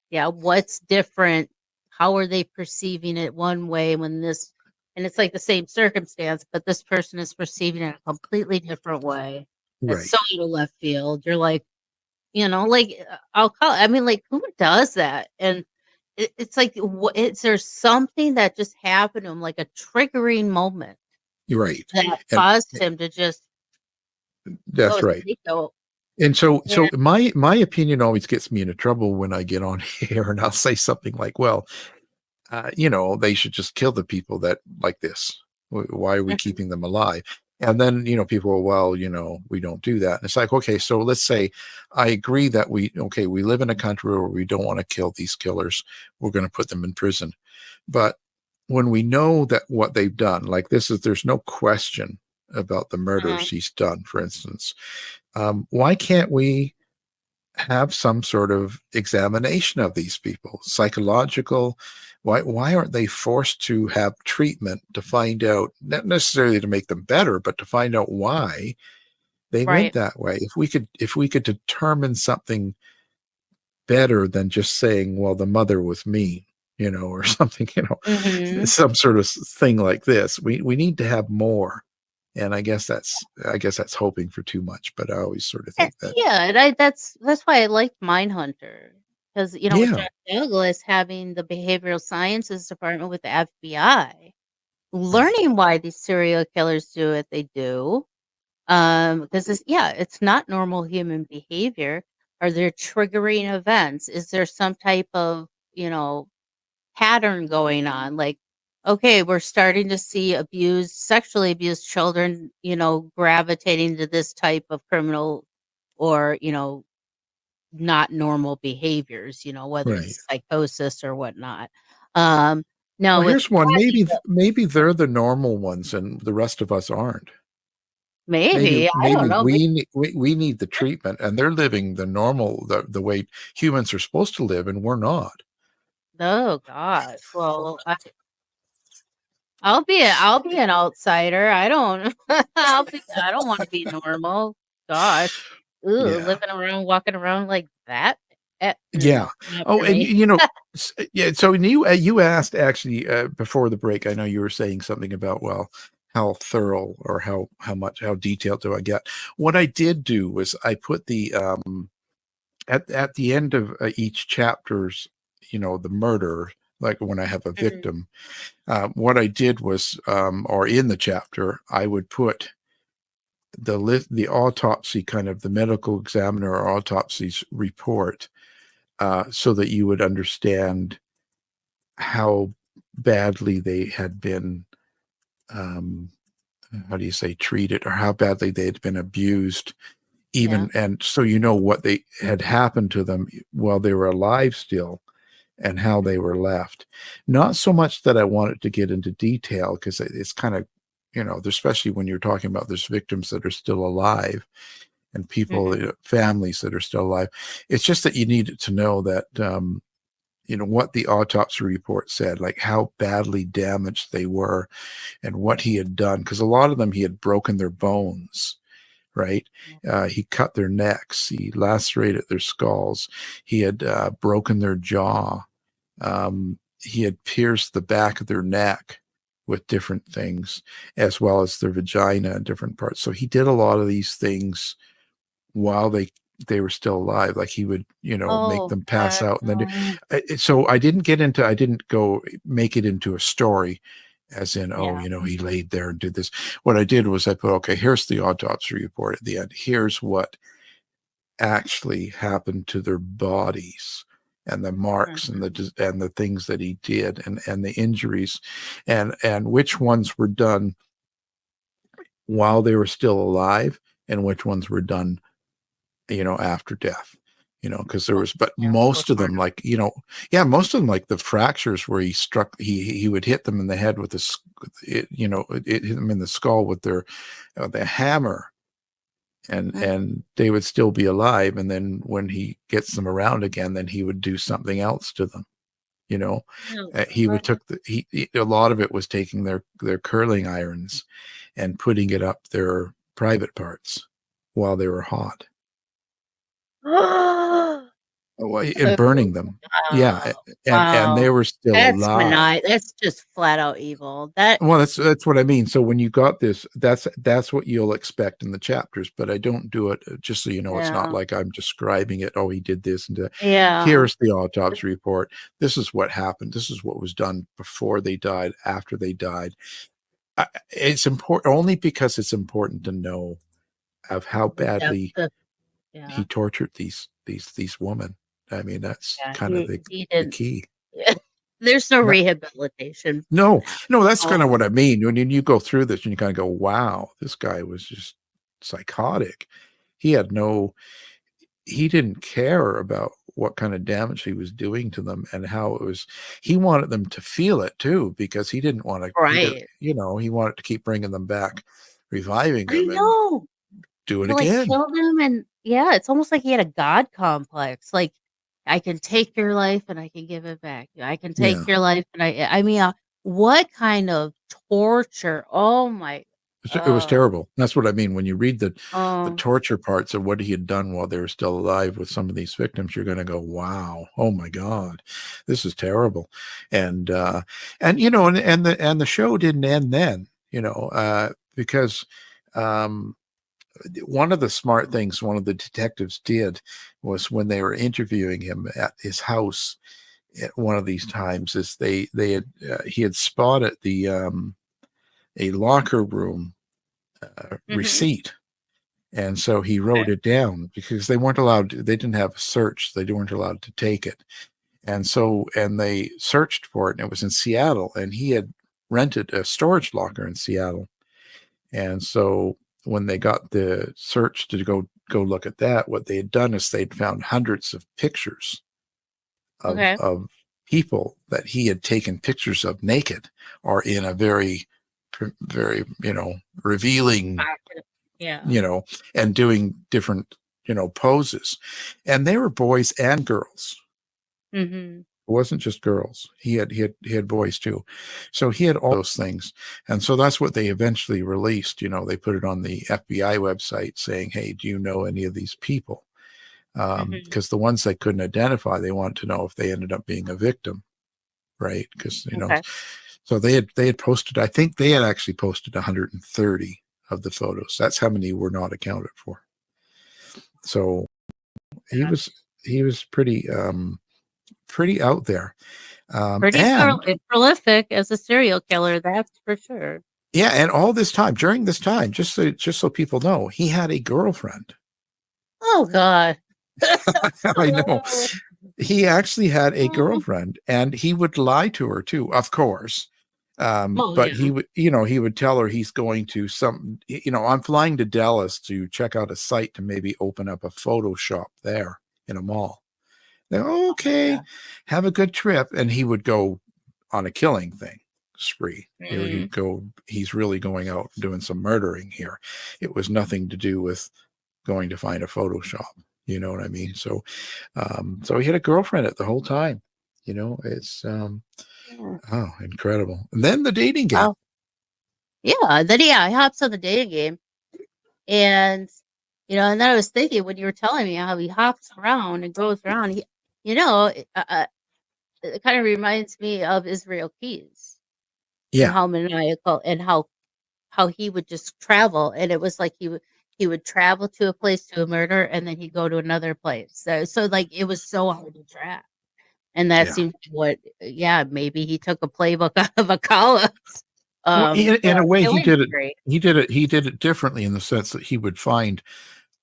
Yeah. What's different? How are they perceiving it one way when this, and it's like the same circumstance, but this person is perceiving it a completely different way. That's so Right. out of left field. You're like, like I mean, like who does that? And it's like, is there something that just happened to him, like a triggering moment You're right. that And caused him to just go that's right. scapegoat? And so Yeah. my opinion always gets me into trouble when I get on here and I'll say something like, well, they should just kill the people that like this. Why are we Mhm. keeping them alive? And then, people are, well, we don't do that. And it's like, okay, so let's say I agree that we live in a country where we don't want to kill these killers. We're going to put them in prison. But when we know that what they've done, like there's no question about the murders he's done, for instance. Why can't we have some sort of examination of these people, psychological? Why aren't they forced to have treatment to find out, not necessarily to make them better, but to find out why they went Right. that way? If we could determine something better than just saying, well, the mother was mean, or something, Hmm. some sort of thing like this. We need to have more. And I guess that's hoping for too much, but I always sort of think that, Yeah, and that's why I liked Mindhunter, because with yeah, John Douglas having the behavioral sciences department with the FBI, right, learning why these serial killers do what they do, because it's not normal human behavior. Are there triggering events? Is there some type of pattern going on? Like, okay, we're starting to see sexually abused children, gravitating to this type of criminal or, not normal behaviors, whether right. it's psychosis or whatnot. Um, Now Well, with here's one. Rodney, Maybe they're the normal ones, and the rest of us aren't. Maybe maybe, I don't maybe know. we need the treatment, and they're living the way humans are supposed to live, and we're not. Oh gosh. Well, I'll be an outsider. I don't I don't want to be normal. Gosh. Ooh, Yeah, living around, walking around like that. yeah. Not Oh, for and me. yeah. So you asked actually before the break. I know you were saying something about, well, how thorough or how detailed do I get? What I did do was I put the at the end of each chapter's, the murder, like when I have a Mhm. victim, what I did was, or in the chapter, I would put the autopsy, kind of the medical examiner or autopsy's report, so that you would understand how badly they had been, um, how do you say, treated, or how badly they had been abused, Yeah. even, and so what they had happened to them while they were alive still, and how they were left. Not so much that I wanted to get into detail, because it's kind of, especially when you're talking about there's victims that are still alive and people, Mhm. families that are still alive. It's just that you needed to know that, what the autopsy report said, like how badly damaged they were and what he had done. Because a lot of them, he had broken their bones, right? He cut their necks, he lacerated their skulls, he had broken their jaw, he had pierced the back of their neck with different things, as well as their vagina and different parts. So he did a lot of these things while they were still alive. Like he would, make Oh, them pass out, and then no. so I didn't go make it into a story, as in, oh, Yeah. he laid there and did this. What I did was I put, okay, here's the autopsy report at the end. Here's what actually happened to their bodies, and the marks and Mhm. the things that he did, and the injuries, and which ones were done while they were still alive, and which ones were done, after death. Because there Well, was, but yeah, most of them, postmortem. like, yeah, most of them, like the fractures where he would hit them in the head with it hit them in the skull with the hammer, and they would still be alive. And then when he gets them around again, then he would do something else to them. He would took a lot of it was taking their curling irons and putting it up their private parts while they were hot. And burning them. Yeah. And they were still alive. That's just flat out evil. Well, that's what I mean. So when you got this, that's what you'll expect in the chapters, but I don't do it just so you know. It's not like I'm describing it. Oh, he did this and that. Yeah. Here's the autopsy report. This is what happened. This is what was done before they died, after they died. It's important only because it's important to know of how badly he tortured these women. I mean, that's kind of the key. There's no rehabilitation. No, that's kind of what I mean. When you go through this and you kind of go, wow, this guy was just psychotic. He didn't care about what kind of damage he was doing to them and how it was. He wanted them to feel it too, because he didn't want to, he wanted to keep bringing them back, reviving them. I know. Do it again. Kill them, and it's almost like he had a God complex. Like, I can take your life and I can give it back. I can take your life, and I mean, what kind of torture? Oh my! It was terrible. That's what I mean. When you read the torture parts of what he had done while they were still alive with some of these victims, you're going to go, wow, oh my God, this is terrible. And the show didn't end then, because one of the smart things one of the detectives did was, when they were interviewing him at his house at one of these times, is he had spotted a locker room receipt, and so he wrote it down, because they didn't have a search, they weren't allowed to take it, and they searched for it, and it was in Seattle, and he had rented a storage locker in Seattle. And so when they got the search to go look at that, what they had done is they'd found hundreds of pictures of people that he had taken pictures of naked, or in a very, very, revealing, and doing different, poses. And they were boys and girls. Mm-hmm. It wasn't just girls. He had boys too. So he had all those things. And so that's what they eventually released. They put it on the FBI website saying, hey, do you know any of these people? Because the ones they couldn't identify, they wanted to know if they ended up being a victim. Right. Because, so they had posted, I think they had actually posted 130 of the photos. That's how many were not accounted for. So he was pretty out there. Pretty prolific as a serial killer, that's for sure. Yeah, and during this time, just so people know, he had a girlfriend. Oh God. I know. He actually had a girlfriend, and he would lie to her too, of course. He would tell her he's going to I'm flying to Dallas to check out a site to maybe open up a photo shop there in a mall. Okay, have a good trip. And he would go on a killing spree. He's really going out and doing some murdering here. It was nothing to do with going to find a photo shop. You know what I mean? So he had a girlfriend the whole time. It's incredible. And then the dating game. He hops on the dating game. And and then I was thinking, when you were telling me how he hops around and goes around, it kind of reminds me of Israel Keys. Yeah. And how maniacal, and how he would just travel, and it was like he would travel to a place to a murder, and then he'd go to another place. So like, it was so hard to track. And that seemed maybe he took a playbook out of Alcala. In a way, he did it. He did it differently, in the sense that he would find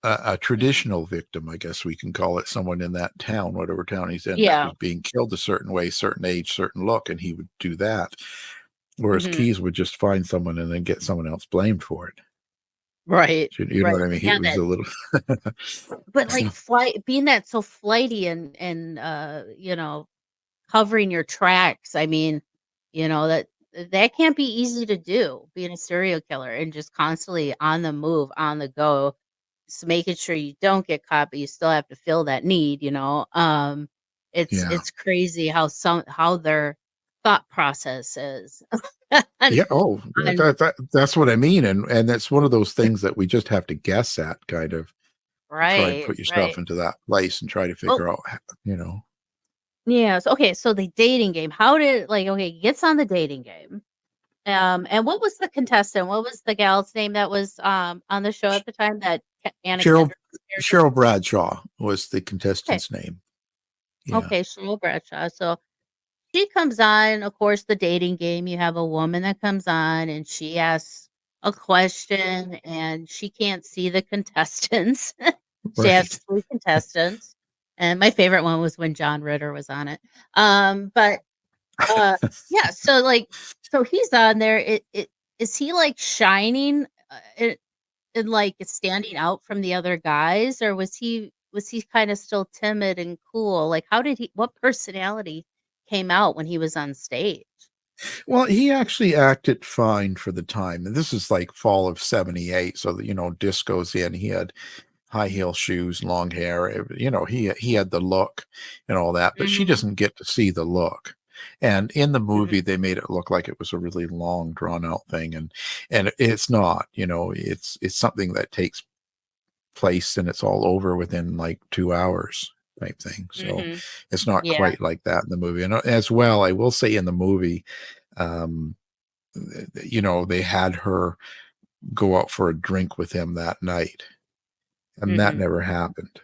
a traditional victim, I guess we can call it, someone in that town, whatever town he's in, that was being killed a certain way, certain age, certain look, and he would do that. Whereas Keys would just find someone and then get someone else blamed for it. Right. You know what I mean? He was a little. But like being that so flighty and covering your tracks. I mean, that can't be easy to do, being a serial killer and just constantly on the move, on the go, making sure you don't get caught, but you still have to fill that need, Yeah. it's crazy how their thought process is. Yeah. Oh, And that's what I mean. And that's one of those things that we just have to guess at, kind of try and right, put yourself right. into that place and try to Oh, figure out, you know. yes. Okay, so the dating game. How did okay, he gets on the dating game. And what was the contestant? What was the gal's name that was on the show at the time that Anna Cheryl Kendrick character? Cheryl Bradshaw was the Okay. contestant's name. Yeah. Okay, Cheryl Bradshaw. So she comes on, of course, the dating game. You have a woman that comes on and she asks a question and she can't see the contestants. She has Right. 3 contestants. And my favorite one was when John Ritter was on it. But yeah, so he's on there. Is he like shining and like standing out from the other guys, or was he kind of still timid and cool? Like what personality came out when he was on stage? Well, he actually acted fine for the time. And this is like fall of 78. So that, disco's in. He had high heel shoes, long hair. He had the look and all that, but she Mhm, doesn't get to see the look. And in the mhm, movie, they made it look like it was a really long, drawn out thing. And it's not, it's something that takes place and it's all over within like 2 hours type thing. So mhm. it's not Yeah. quite like that in the movie. And as well, I will say in the movie, um, they had her go out for a drink with him that night, and that Mhm. never happened.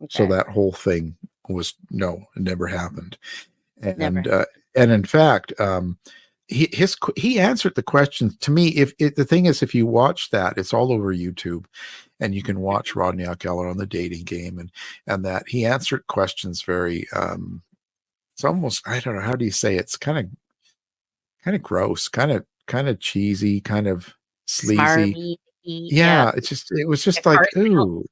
So Okay. that whole thing was no, it never happened. Never. And in fact, he answered the questions to me. If the thing is, if you watch that, it's all over YouTube, and you can watch Mhm. Rodney Alcala on the dating game, and that he answered questions very. It's almost, I don't know, how do you say it? It's kind of gross, kind of cheesy, kind of sleazy. Smarmy. Yeah, Yep. it was A just car like, ooh,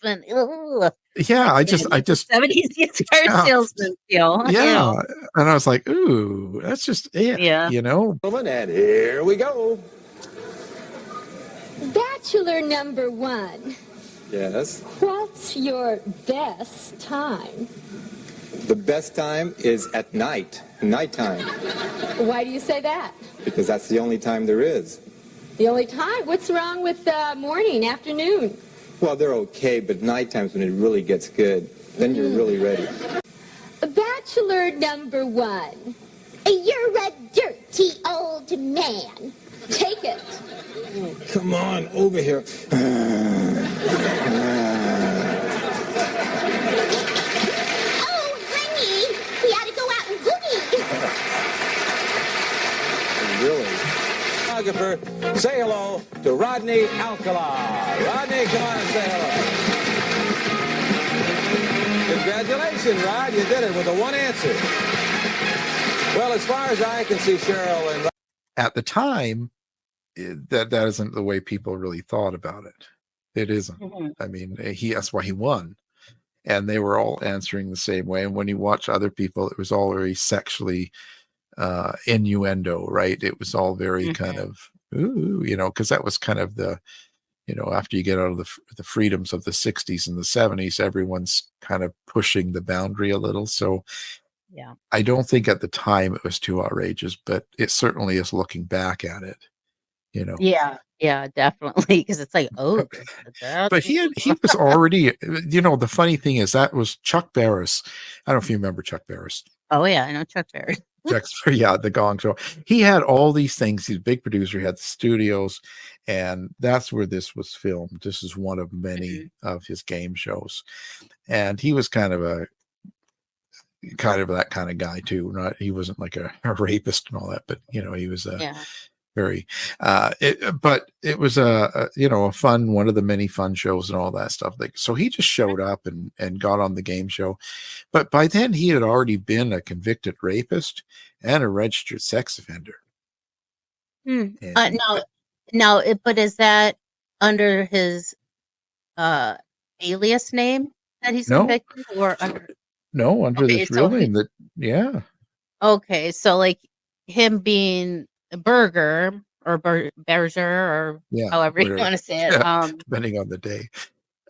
salesman. Ugh. yeah, I I can't. just I It's the just 70s. It's car yeah, salesman still. yeah, and I was like, ooh, that's just it, Yeah. And here we go. Bachelor number 1, Yes. what's your best time? The best time is at night, nighttime, Why do you say that? because that's the only time there is. The only time? What's wrong with morning, afternoon? Well, they're okay, but nighttime's when it really gets good. Then you're really ready. Bachelor number 1, you're a dirty old man. Take it. Come on, over here. Oh, honey, we ought to go out and boogie. Really? Photographer, say hello to Rodney Alcala. Rodney, come on and say hello. Congratulations, Rod. You did it with the one answer. Well, as far as I can see, Cheryl and At the time, that isn't the way people really thought about it. It isn't. Mhm. I mean, that's why he won, and they were all answering the same way. And when you watch other people, it was all very sexually innuendo, right? It was all very kind Mhm. of ooh, because that was kind of the, after you get out of the freedoms of the 60s and the 70s, everyone's kind of pushing the boundary a little. So Yeah. I don't think at the time it was too outrageous, but it certainly is looking back at it, you know. Yeah. Yeah, definitely. Because it's like, oh, that's But he was already, the funny thing is that was Chuck Barris. I don't know if you remember Chuck Barris. oh yeah, I know Chuck Berry. Yeah, the Gong Show. He had all these things. He's a big producer. He had the studios, and that's where this was filmed. This is one of many Mhm. of his game shows, and he was kind of that kind of guy too. Not he wasn't like a rapist and all that, but he was a Yeah. very. But it was a fun, one of the many fun shows and all that stuff. Like, so he just showed up and got on the game show. But by then he had already been a convicted rapist and a registered sex offender. Hmm. And But is that under his uh alias name that he's no, convicted or under under okay, this real name that, yeah. okay, so like him being a burger or Berger, or Yeah, however you whatever. want to say it. Yeah, depending on the day.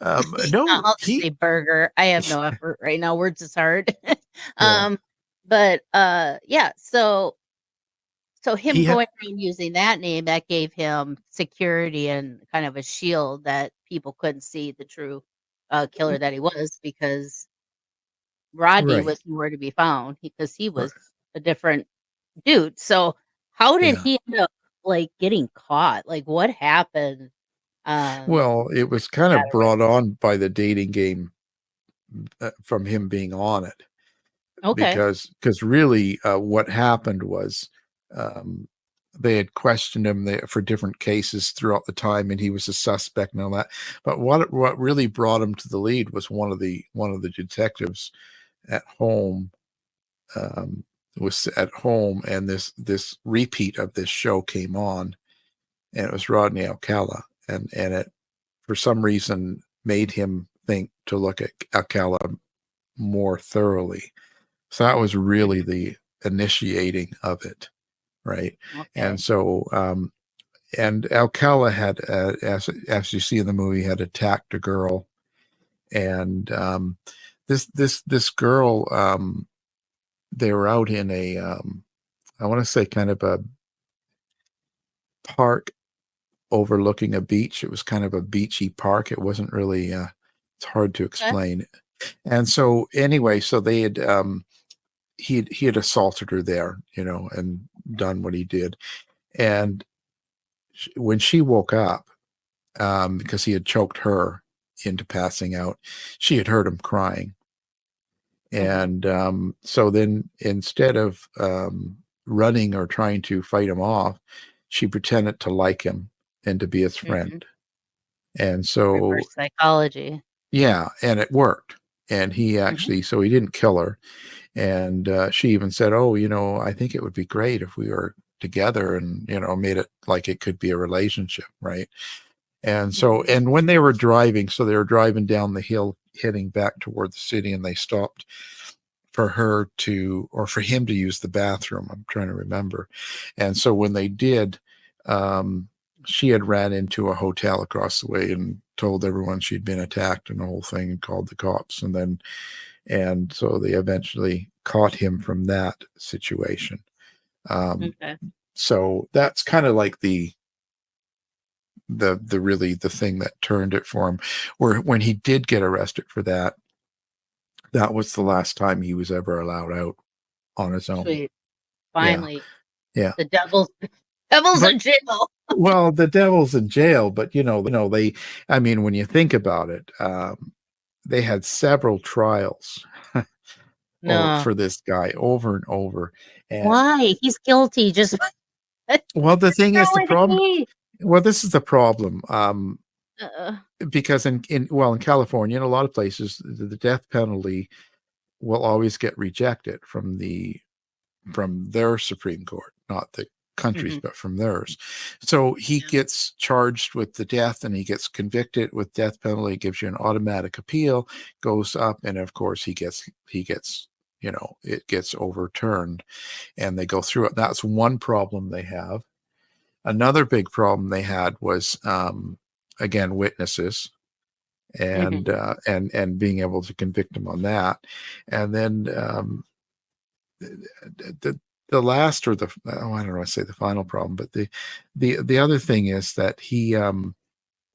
No, I'll just say burger. I have no effort right now. Words is hard. Yeah. But yeah, so him He had, going around using that name, that gave him security and kind of a shield that people couldn't see the true killer that he was, because Rodney right. was nowhere to be found because he Right. was a different dude. So how did Yeah. he end up like getting caught? Like what happened? Well, it was kind that of brought on by the dating game from him being on it, Okay. because really what happened was they had questioned him for different cases throughout the time, and he was a suspect and all that. But what really brought him to the lead was one of the detectives at home. Was at home, and this repeat of this show came on, and it was Rodney Alcala, and it for some reason made him think to look at Alcala more thoroughly. So that was really the initiating of it, right? Okay. And so and Alcala had as you see in the movie, had attacked a girl, and this girl, they were out in a I want to say kind of a park overlooking a beach. It was kind of a beachy park. It wasn't really it's hard to explain. And so anyway, so they had he had assaulted her there, and done what he did. And when she woke up, because he had choked her into passing out, she had heard him crying. And so then instead of running or trying to fight him off, she pretended to like him and to be his friend. And so reverse psychology. Yeah, and it worked. And he actually, so he didn't kill her. And she even said, "Oh, I think it would be great if we were together," and made it like it could be a relationship, right? And so, and when they were driving, so they were driving down the hill, heading back toward the city, and they stopped for him to use the bathroom. I'm trying to remember. And so when they did, she had ran into a hotel across the way and told everyone she'd been attacked and the whole thing, and called the cops. And so they eventually caught him from that situation. So that's kind of like the really the thing that turned it for him, where when he did get arrested for that, that was the last time he was ever allowed out on his own. Sweet. Finally. Yeah. The devil's in jail. Well, the devil's in jail, but they, I mean, when you think about it, they had several trials for this guy over and over. And why? He's guilty. Just well, the thing is, the problem. Well, this is the problem. Because in California and a lot of places, the death penalty will always get rejected from their Supreme Court, not the country's, but from theirs. So he gets charged with the death, and he gets convicted with death penalty. It gives you an automatic appeal, goes up, and of course he gets it gets overturned, and they go through it. That's one problem they have. Another big problem they had was again, witnesses, and being able to convict them on that. And then the last, or I don't know, I say the final problem, but the other thing is that he,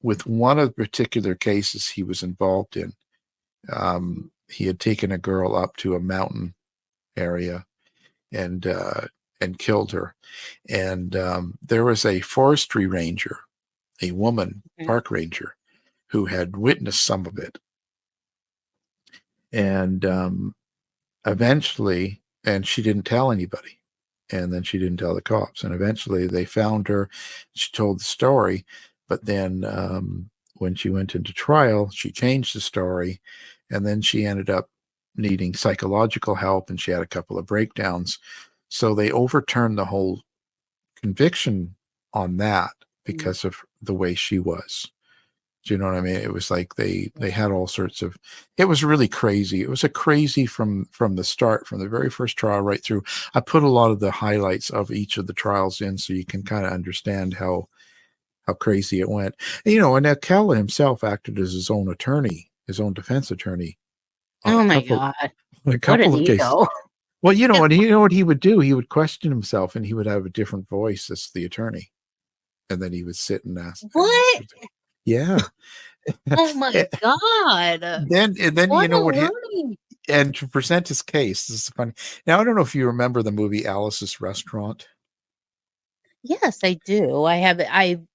with one of the particular cases he was involved in, he had taken a girl up to a mountain area and killed her. And there was a forestry ranger, a woman park ranger, who had witnessed some of it. And eventually, and she didn't tell anybody. And then she didn't tell the cops. And eventually they found her. She told the story. But then when she went into trial, she changed the story. And then she ended up needing psychological help, and she had a couple of breakdowns. So they overturned the whole conviction on that because of the way she was. Do you know what I mean? It was like they had all sorts of. It was really crazy. It was a crazy from the start, from the very first trial right through. I put a lot of the highlights of each of the trials in, so you can kind of understand how crazy it went. And Alcala himself acted as his own attorney, his own defense attorney. Oh my God. A couple of cases. Ego. Well, you know what he would do? He would question himself, and he would have a different voice as the attorney, and then he would sit and ask. What? Yeah. Oh my God. Then What you know a what? learning. And to present his case, this is funny. Now I don't know if you remember the movie Alice's Restaurant. Yes, I do. I haven't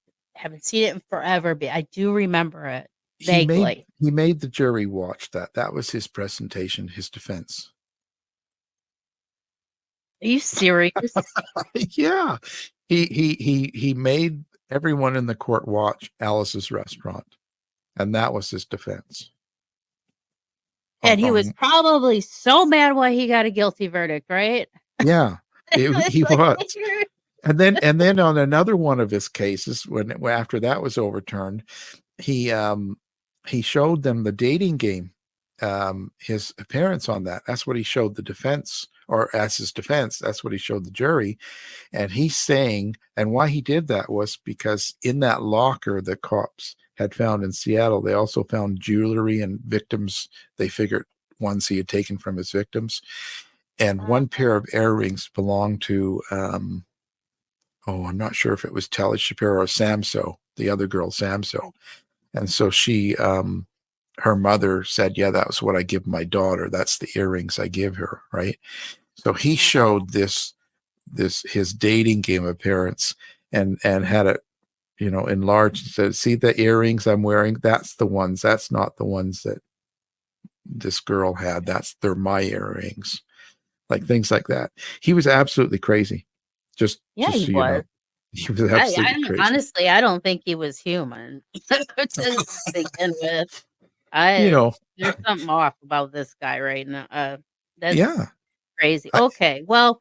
seen it in forever, but I do remember it vaguely. He made the jury watch that. That was his presentation, his defense. Are you serious? Yeah. He made everyone in the court watch Alice's Restaurant, and that was his defense. And he was probably so mad why he got a guilty verdict, right? Yeah, he was. And then on another one of his cases, when after that was overturned, he showed them the dating game, his appearance on that. That's what he showed the defense, or as his defense. That's what he showed the jury. And he's saying, and why he did that was because in that locker the cops had found in Seattle, they also found jewelry and victims. They figured ones he had taken from his victims, and one pair of earrings belonged to. I'm not sure if it was Tally Shapiro or Samso, the other girl, Samso. And so she, her mother said, yeah, that was what I give my daughter. That's the earrings I give her. Right. So he showed his dating game appearance and had it, enlarged and said, see the earrings I'm wearing? That's the ones. That's not the ones that this girl had. They're my earrings. Like things like that. He was absolutely crazy. He so was. You know, he was absolutely crazy. Honestly, I don't think he was human to begin with. There's something off about this guy right now. That's crazy. Okay, well,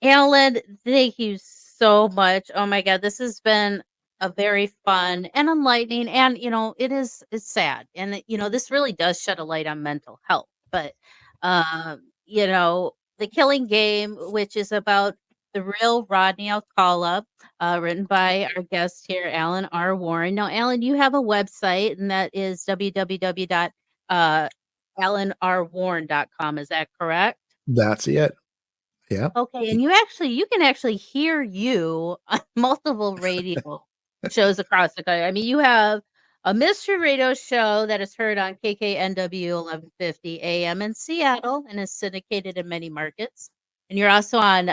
Alan, thank you so much. Oh my God, this has been a very fun and enlightening, and it's sad, and this really does shed a light on mental health. But The Killing Game, which is about the real Rodney Alcala, written by our guest here, Alan R. Warren. Now, Alan, you have a website, and that is www.alanrwarren.com. Is that correct? That's it. Yeah. Okay, and you can actually hear you on multiple radio shows across the country. I mean, you have a mystery radio show that is heard on KKNW 1150 AM in Seattle and is syndicated in many markets. And you're also on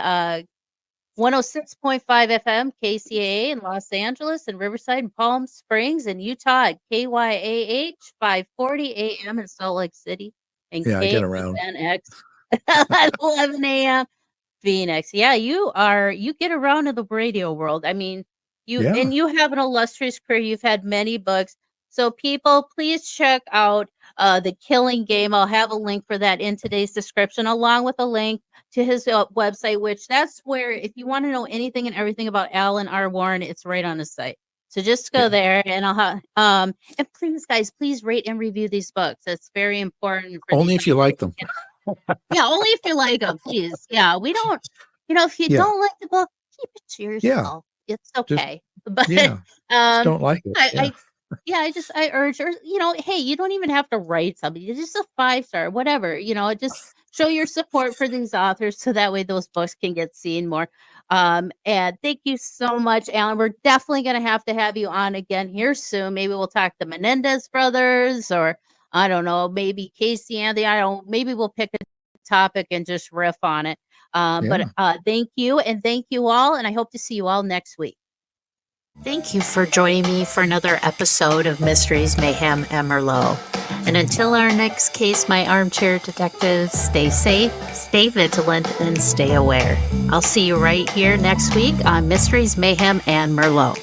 106.5 FM KCAA in Los Angeles and Riverside and Palm Springs in Utah at KYAH 540 AM in Salt Lake City and I get around. KNX at 11 AM Phoenix. Yeah, you get around in the radio world. I mean, you have an illustrious career. You've had many books. So people, please check out The Killing Game. I'll have a link for that in today's description, along with a link to his website, which that's where, if you want to know anything and everything about Alan R. Warren, it's right on his site. So just go there, and I'll have, and please, guys, please rate and review these books. That's very important. Only if you like them. Yeah, only if you like them, please. Yeah, we don't, if you don't like the book, keep it to yourself. Yeah. It's okay. But just don't like it. I urge, or hey, you don't even have to write something. It's just a 5-star, whatever. Just show your support for these authors, so that way those books can get seen more. And thank you so much, Alan. We're definitely going to have you on again here soon. Maybe we'll talk the Menendez brothers, or I don't know, maybe Casey Anthony. Maybe we'll pick a topic and just riff on it. But thank you, and thank you all, and I hope to see you all next week. Thank you for joining me for another episode of Mysteries, Mayhem, and Merlot. And until our next case, my armchair detectives, stay safe, stay vigilant, and stay aware. I'll see you right here next week on Mysteries, Mayhem, and Merlot.